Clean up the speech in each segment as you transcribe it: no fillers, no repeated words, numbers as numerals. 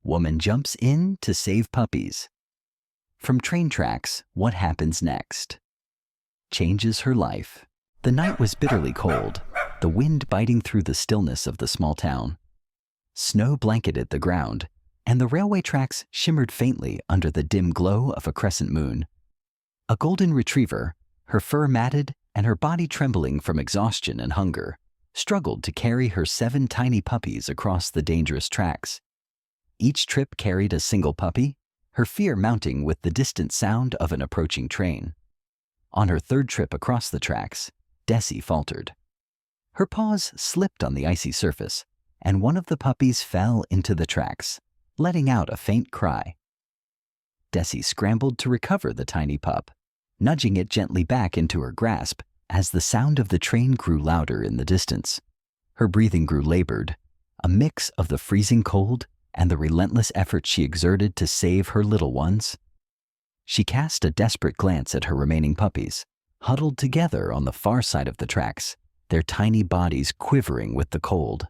Woman jumps in to save puppies. From train tracks, what happens next? Changes her life. The night was bitterly cold, the wind biting through the stillness of the small town. Snow blanketed the ground, and the railway tracks shimmered faintly under the dim glow of a crescent moon. A golden retriever, her fur matted and her body trembling from exhaustion and hunger, struggled to carry her 7 tiny puppies across the dangerous tracks. Each trip carried a single puppy, her fear mounting with the distant sound of an approaching train. On her 3rd trip across the tracks, Desi faltered. Her paws slipped on the icy surface, and one of the puppies fell into the tracks, letting out a faint cry. Desi scrambled to recover the tiny pup, nudging it gently back into her grasp as the sound of the train grew louder in the distance. Her breathing grew labored, a mix of the freezing cold and the relentless effort she exerted to save her little ones. She cast a desperate glance at her remaining puppies, huddled together on the far side of the tracks, their tiny bodies quivering with the cold.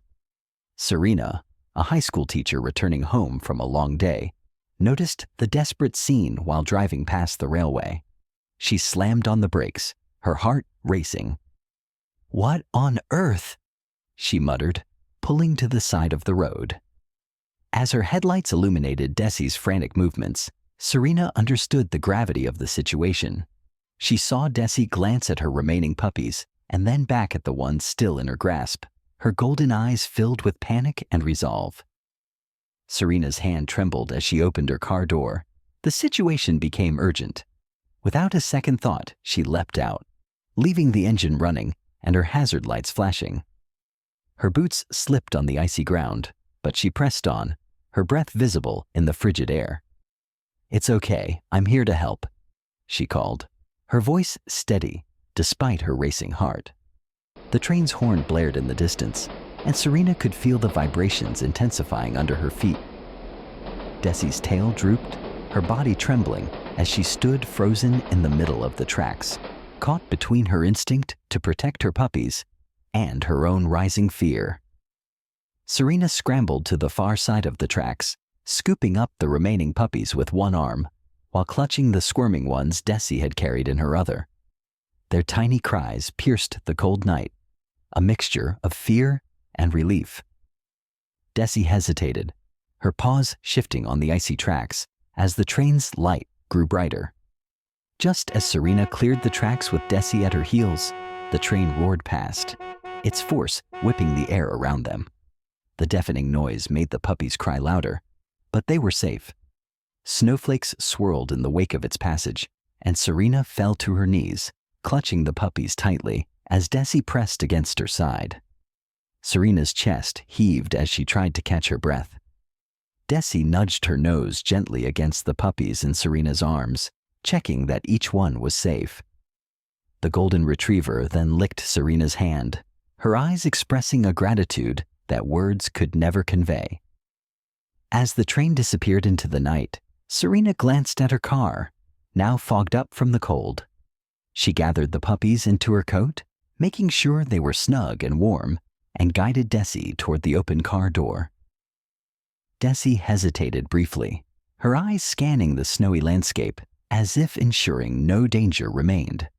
Serena, a high school teacher returning home from a long day, noticed the desperate scene while driving past the railway. She slammed on the brakes, her heart racing. "What on earth?" she muttered, pulling to the side of the road. As her headlights illuminated Desi's frantic movements, Serena understood the gravity of the situation. She saw Desi glance at her remaining puppies and then back at the ones still in her grasp, her golden eyes filled with panic and resolve. Serena's hand trembled as she opened her car door. The situation became urgent. Without a second thought, she leapt out, leaving the engine running and her hazard lights flashing. Her boots slipped on the icy ground, but she pressed on, her breath visible in the frigid air. "It's okay, I'm here to help," she called, her voice steady despite her racing heart. The train's horn blared in the distance, and Serena could feel the vibrations intensifying under her feet. Desi's tail drooped, her body trembling as she stood frozen in the middle of the tracks, caught between her instinct to protect her puppies and her own rising fear. Serena scrambled to the far side of the tracks, scooping up the remaining puppies with one arm, while clutching the squirming ones Desi had carried in her other. Their tiny cries pierced the cold night, a mixture of fear and relief. Desi hesitated, her paws shifting on the icy tracks as the train's light grew brighter. Just as Serena cleared the tracks with Desi at her heels, the train roared past, its force whipping the air around them. The deafening noise made the puppies cry louder, but they were safe. Snowflakes swirled in the wake of its passage, and Serena fell to her knees, clutching the puppies tightly as Desi pressed against her side. Serena's chest heaved as she tried to catch her breath. Desi nudged her nose gently against the puppies in Serena's arms, checking that each one was safe. The golden retriever then licked Serena's hand, her eyes expressing a gratitude that words could never convey. As the train disappeared into the night, Serena glanced at her car, now fogged up from the cold. She gathered the puppies into her coat, making sure they were snug and warm, and guided Desi toward the open car door. Desi hesitated briefly, her eyes scanning the snowy landscape as if ensuring no danger remained.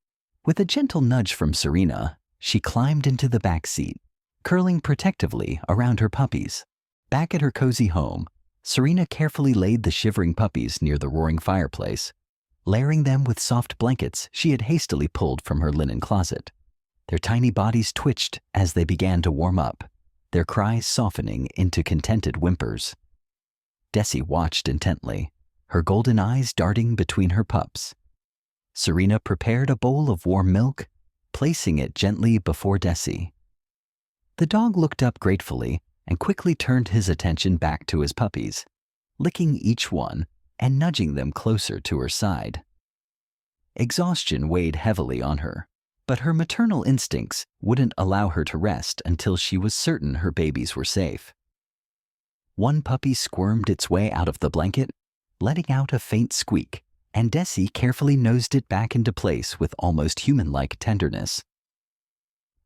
With a gentle nudge from Serena, she climbed into the back seat, curling protectively around her puppies. Back at her cozy home, Serena carefully laid the shivering puppies near the roaring fireplace, layering them with soft blankets she had hastily pulled from her linen closet. Their tiny bodies twitched as they began to warm up, their cries softening into contented whimpers. Desi watched intently, her golden eyes darting between her pups. Serena prepared a bowl of warm milk, placing it gently before Desi. The dog looked up gratefully and quickly turned his attention back to his puppies, licking each one and nudging them closer to her side. Exhaustion weighed heavily on her, but her maternal instincts wouldn't allow her to rest until she was certain her babies were safe. One puppy squirmed its way out of the blanket, letting out a faint squeak, and Desi carefully nosed it back into place with almost human-like tenderness.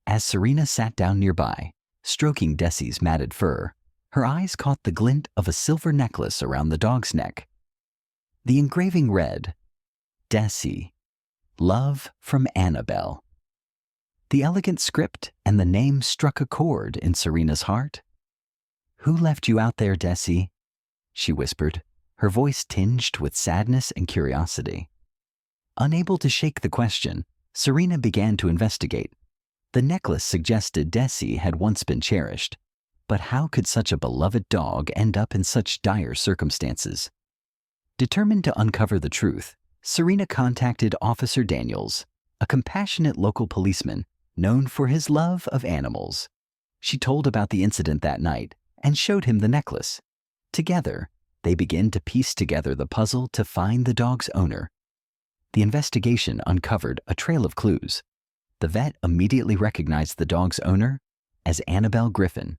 As Serena sat down nearby, stroking Desi's matted fur, Her eyes caught the glint of a silver necklace around the dog's neck. The engraving read, "Desi, love from Annabelle." The elegant script and the name struck a chord in Serena's heart. "Who left you out there, Desi?" she whispered, her voice tinged with sadness and curiosity. Unable to shake the question, Serena began to investigate. The necklace suggested Desi had once been cherished, but how could such a beloved dog end up in such dire circumstances? Determined to uncover the truth, Serena contacted Officer Daniels, a compassionate local policeman known for his love of animals. She told about the incident that night and showed him the necklace. Together, they began to piece together the puzzle to find the dog's owner. The investigation uncovered a trail of clues. The vet immediately recognized the dog's owner as Annabelle Griffin.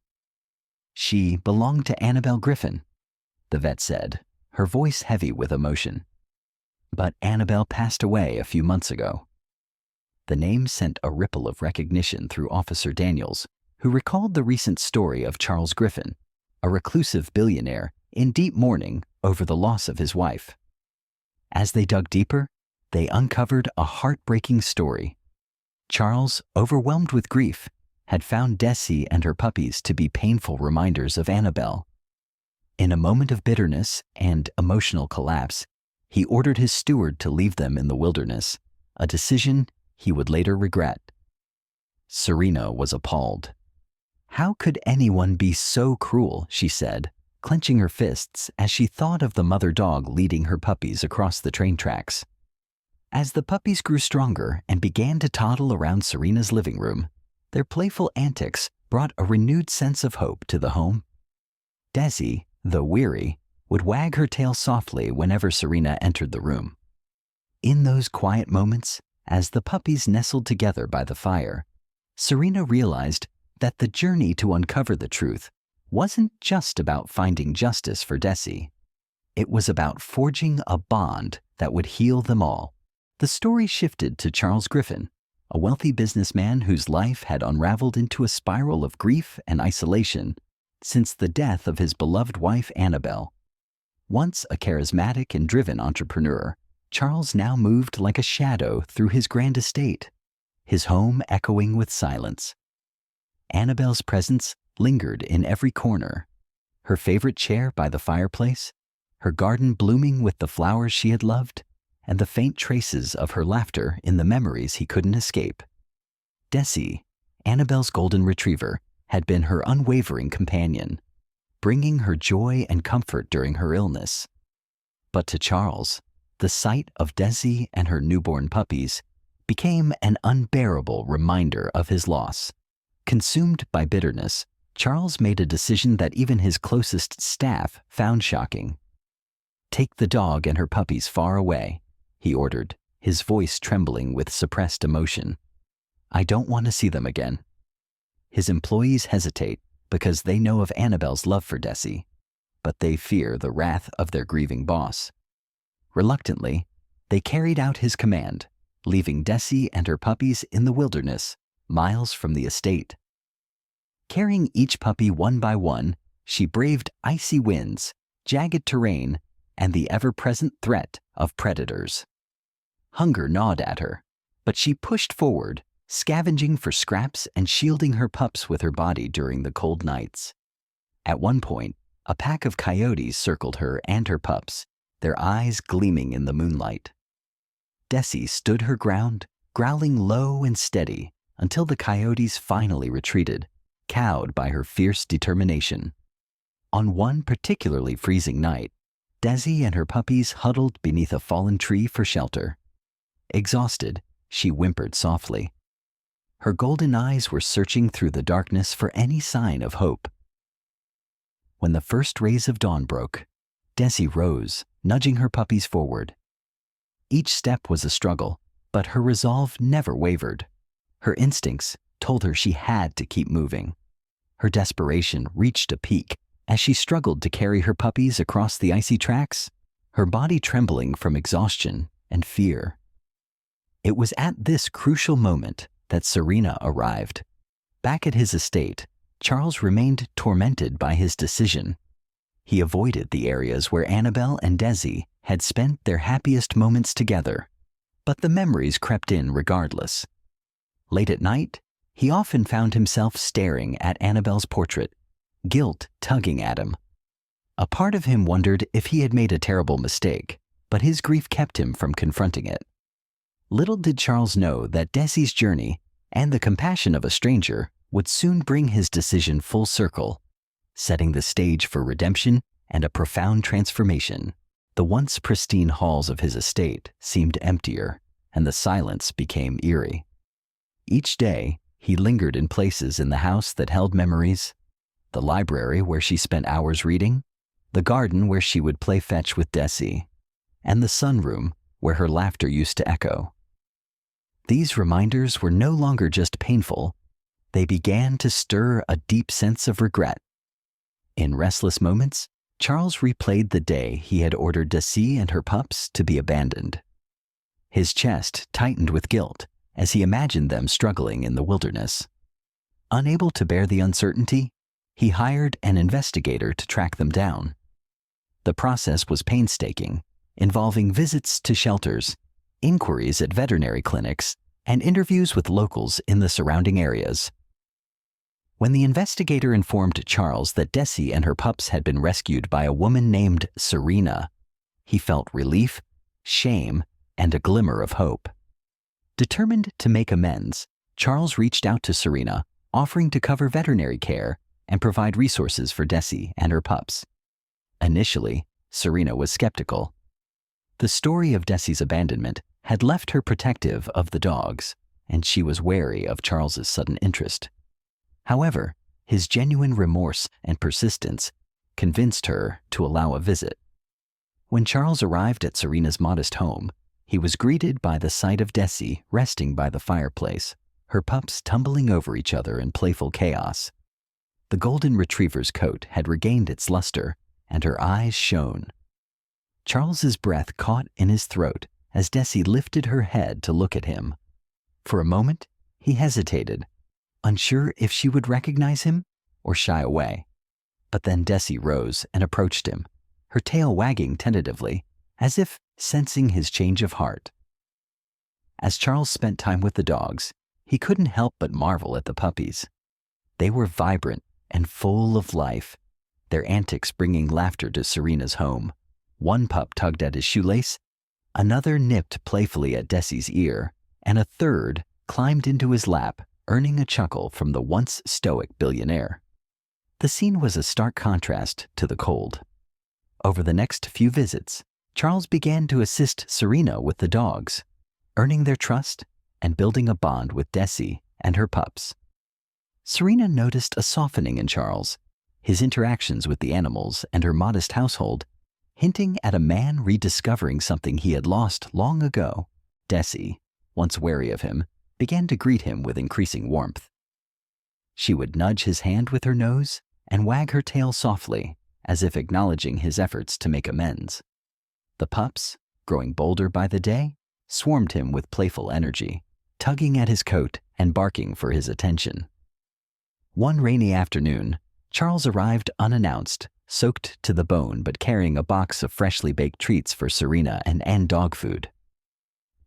"She belonged to Annabelle Griffin," the vet said, her voice heavy with emotion. "But Annabelle passed away a few months ago." The name sent a ripple of recognition through Officer Daniels, who recalled the recent story of Charles Griffin, a reclusive billionaire in deep mourning over the loss of his wife. As they dug deeper, they uncovered a heartbreaking story. Charles, overwhelmed with grief, had found Desi and her puppies to be painful reminders of Annabelle. In a moment of bitterness and emotional collapse, he ordered his steward to leave them in the wilderness, a decision he would later regret. Serena was appalled. "How could anyone be so cruel?" she said, clenching her fists as she thought of the mother dog leading her puppies across the train tracks. As the puppies grew stronger and began to toddle around Serena's living room, their playful antics brought a renewed sense of hope to the home. Desi, though weary, would wag her tail softly whenever Serena entered the room. In those quiet moments, as the puppies nestled together by the fire, Serena realized that the journey to uncover the truth wasn't just about finding justice for Desi. It was about forging a bond that would heal them all. The story shifted to Charles Griffin, a wealthy businessman whose life had unraveled into a spiral of grief and isolation since the death of his beloved wife Annabelle. Once a charismatic and driven entrepreneur, Charles now moved like a shadow through his grand estate, his home echoing with silence. Annabelle's presence lingered in every corner, her favorite chair by the fireplace, her garden blooming with the flowers she had loved, and the faint traces of her laughter in the memories he couldn't escape. Desi, Annabelle's golden retriever, had been her unwavering companion, bringing her joy and comfort during her illness. But to Charles, the sight of Desi and her newborn puppies became an unbearable reminder of his loss. Consumed by bitterness, Charles made a decision that even his closest staff found shocking. "Take the dog and her puppies far away," he ordered, his voice trembling with suppressed emotion. "I don't want to see them again." His employees hesitate because they know of Annabelle's love for Desi, but they fear the wrath of their grieving boss. Reluctantly, they carried out his command, leaving Desi and her puppies in the wilderness, miles from the estate. Carrying each puppy one by one, she braved icy winds, jagged terrain, and the ever-present threat of predators. Hunger gnawed at her, but she pushed forward, scavenging for scraps and shielding her pups with her body during the cold nights. At one point, a pack of coyotes circled her and her pups, their eyes gleaming in the moonlight. Desi stood her ground, growling low and steady, until the coyotes finally retreated, cowed by her fierce determination. On one particularly freezing night, Desi and her puppies huddled beneath a fallen tree for shelter. Exhausted, she whimpered softly. Her golden eyes were searching through the darkness for any sign of hope. When the first rays of dawn broke, Desi rose, nudging her puppies forward. Each step was a struggle, but her resolve never wavered. Her instincts told her she had to keep moving. Her desperation reached a peak as she struggled to carry her puppies across the icy tracks, her body trembling from exhaustion and fear. It was at this crucial moment that Serena arrived. Back at his estate, Charles remained tormented by his decision. He avoided the areas where Annabelle and Desi had spent their happiest moments together, but the memories crept in regardless. Late at night, he often found himself staring at Annabelle's portrait, guilt tugging at him. A part of him wondered if he had made a terrible mistake, but his grief kept him from confronting it. Little did Charles know that Desi's journey and the compassion of a stranger would soon bring his decision full circle, setting the stage for redemption and a profound transformation. The once pristine halls of his estate seemed emptier, and the silence became eerie. Each day, he lingered in places in the house that held memories: the library where she spent hours reading, the garden where she would play fetch with Desi, and the sunroom where her laughter used to echo. These reminders were no longer just painful, they began to stir a deep sense of regret. In restless moments, Charles replayed the day he had ordered Desi and her pups to be abandoned. His chest tightened with guilt as he imagined them struggling in the wilderness. Unable to bear the uncertainty, he hired an investigator to track them down. The process was painstaking, involving visits to shelters, inquiries at veterinary clinics, and interviews with locals in the surrounding areas. When the investigator informed Charles that Desi and her pups had been rescued by a woman named Serena, he felt relief, shame, and a glimmer of hope. Determined to make amends, Charles reached out to Serena, offering to cover veterinary care and provide resources for Desi and her pups. Initially, Serena was skeptical. The story of Desi's abandonment had left her protective of the dogs, and she was wary of Charles's sudden interest. However, his genuine remorse and persistence convinced her to allow a visit. When Charles arrived at Serena's modest home, he was greeted by the sight of Desi resting by the fireplace, her pups tumbling over each other in playful chaos. The golden retriever's coat had regained its luster, and her eyes shone. Charles's breath caught in his throat as Desi lifted her head to look at him. For a moment, he hesitated, unsure if she would recognize him or shy away. But then Desi rose and approached him, her tail wagging tentatively, as if sensing his change of heart. As Charles spent time with the dogs, he couldn't help but marvel at the puppies. They were vibrant and full of life, their antics bringing laughter to Serena's home. One pup tugged at his shoelace, another nipped playfully at Desi's ear, and a third climbed into his lap, earning a chuckle from the once stoic billionaire. The scene was a stark contrast to the cold. Over the next few visits, Charles began to assist Serena with the dogs, earning their trust and building a bond with Desi and her pups. Serena noticed a softening in Charles, his interactions with the animals and her modest household, hinting at a man rediscovering something he had lost long ago. Desi, once wary of him, began to greet him with increasing warmth. She would nudge his hand with her nose and wag her tail softly, as if acknowledging his efforts to make amends. The pups, growing bolder by the day, swarmed him with playful energy, tugging at his coat and barking for his attention. One rainy afternoon, Charles arrived unannounced, soaked to the bone but carrying a box of freshly baked treats for Serena and dog food.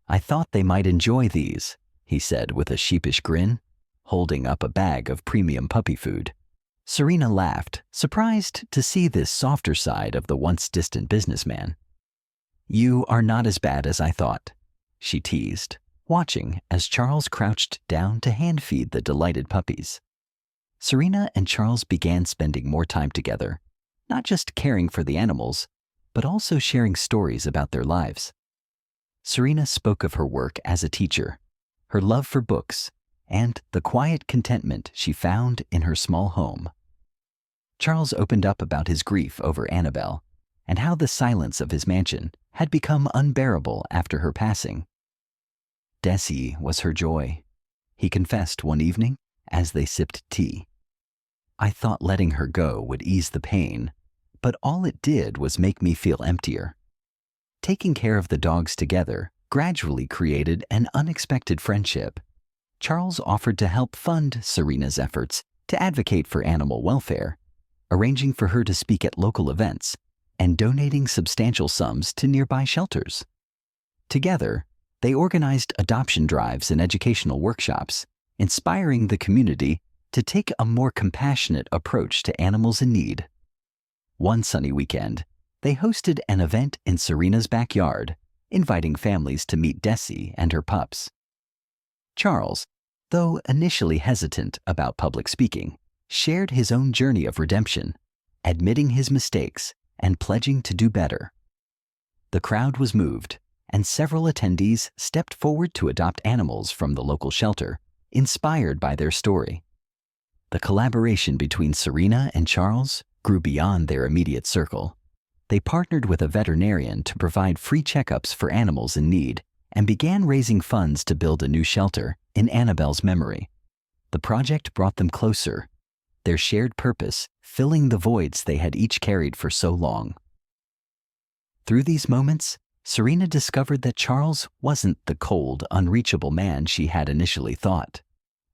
"I thought they might enjoy these," he said with a sheepish grin, holding up a bag of premium puppy food. Serena laughed, surprised to see this softer side of the once distant businessman. "You are not as bad as I thought," she teased, watching as Charles crouched down to hand feed the delighted puppies. Serena and Charles began spending more time together, not just caring for the animals, but also sharing stories about their lives. Serena spoke of her work as a teacher, her love for books, and the quiet contentment she found in her small home. Charles opened up about his grief over Annabelle and how the silence of his mansion had become unbearable after her passing. Desi was her joy, he confessed one evening as they sipped tea. "I thought letting her go would ease the pain, but all it did was make me feel emptier." Taking care of the dogs together gradually created an unexpected friendship. Charles offered to help fund Serena's efforts to advocate for animal welfare, arranging for her to speak at local events, and donating substantial sums to nearby shelters. Together, they organized adoption drives and educational workshops, inspiring the community to take a more compassionate approach to animals in need. One sunny weekend, they hosted an event in Serena's backyard, inviting families to meet Desi and her pups. Charles, though initially hesitant about public speaking, shared his own journey of redemption, admitting his mistakes and pledging to do better. The crowd was moved, and several attendees stepped forward to adopt animals from the local shelter, inspired by their story. The collaboration between Serena and Charles grew beyond their immediate circle. They partnered with a veterinarian to provide free checkups for animals in need and began raising funds to build a new shelter in Annabelle's memory. The project brought them closer, their shared purpose filling the voids they had each carried for so long. Through these moments, Serena discovered that Charles wasn't the cold, unreachable man she had initially thought.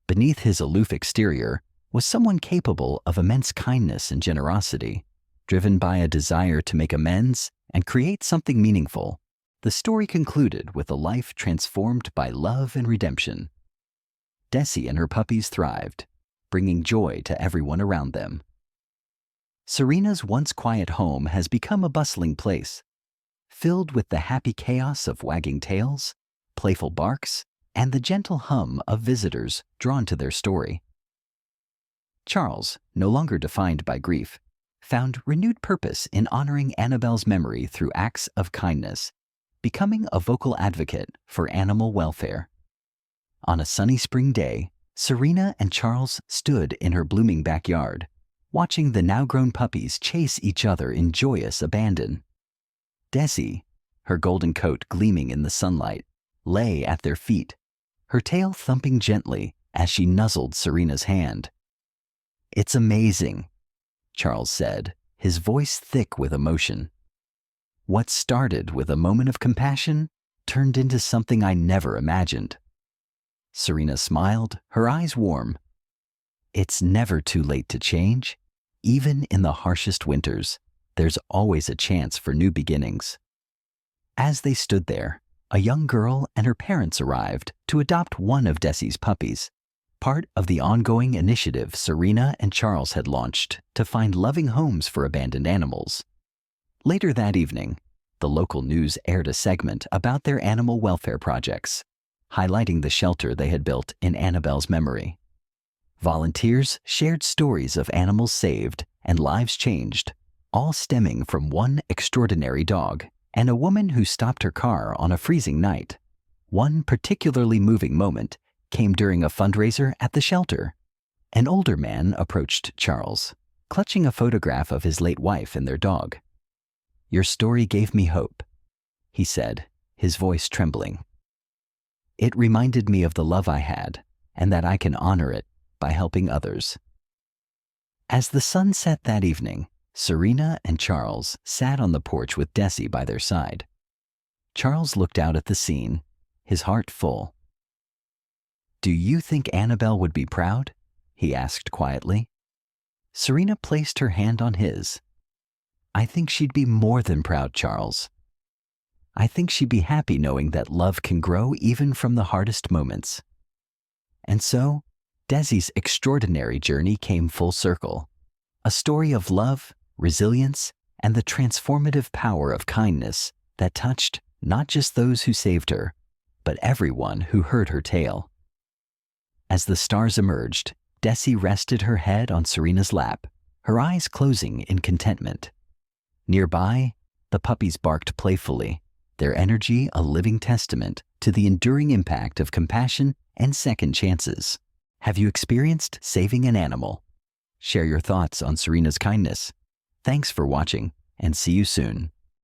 Beneath his aloof exterior was someone capable of immense kindness and generosity, driven by a desire to make amends and create something meaningful. The story concluded with a life transformed by love and redemption. Desi and her puppies thrived, bringing joy to everyone around them. Serena's once quiet home has become a bustling place, filled with the happy chaos of wagging tails, playful barks, and the gentle hum of visitors drawn to their story. Charles, no longer defined by grief, found renewed purpose in honoring Annabelle's memory through acts of kindness, becoming a vocal advocate for animal welfare. On a sunny spring day, Serena and Charles stood in her blooming backyard, watching the now-grown puppies chase each other in joyous abandon. Desi, her golden coat gleaming in the sunlight, lay at their feet, her tail thumping gently as she nuzzled Serena's hand. "It's amazing," Charles said, his voice thick with emotion. "What started with a moment of compassion turned into something I never imagined." Serena smiled, her eyes warm. "It's never too late to change. Even in the harshest winters, there's always a chance for new beginnings." As they stood there, a young girl and her parents arrived to adopt one of Desi's puppies, part of the ongoing initiative Serena and Charles had launched to find loving homes for abandoned animals. Later that evening, the local news aired a segment about their animal welfare projects, highlighting the shelter they had built in Annabelle's memory. Volunteers shared stories of animals saved and lives changed, all stemming from one extraordinary dog and a woman who stopped her car on a freezing night. One particularly moving moment came during a fundraiser at the shelter. An older man approached Charles, clutching a photograph of his late wife and their dog. "Your story gave me hope," he said, his voice trembling. "It reminded me of the love I had and that I can honor it by helping others." As the sun set that evening, Serena and Charles sat on the porch with Desi by their side. Charles looked out at the scene, his heart full. "Do you think Annabelle would be proud?" he asked quietly. Serena placed her hand on his. "I think she'd be more than proud, Charles. I think she'd be happy knowing that love can grow even from the hardest moments." And so, Desi's extraordinary journey came full circle. A story of love, resilience, and the transformative power of kindness that touched not just those who saved her, but everyone who heard her tale. As the stars emerged, Desi rested her head on Serena's lap, her eyes closing in contentment. Nearby, the puppies barked playfully, their energy a living testament to the enduring impact of compassion and second chances. Have you experienced saving an animal? Share your thoughts on Serena's kindness. Thanks for watching, and see you soon.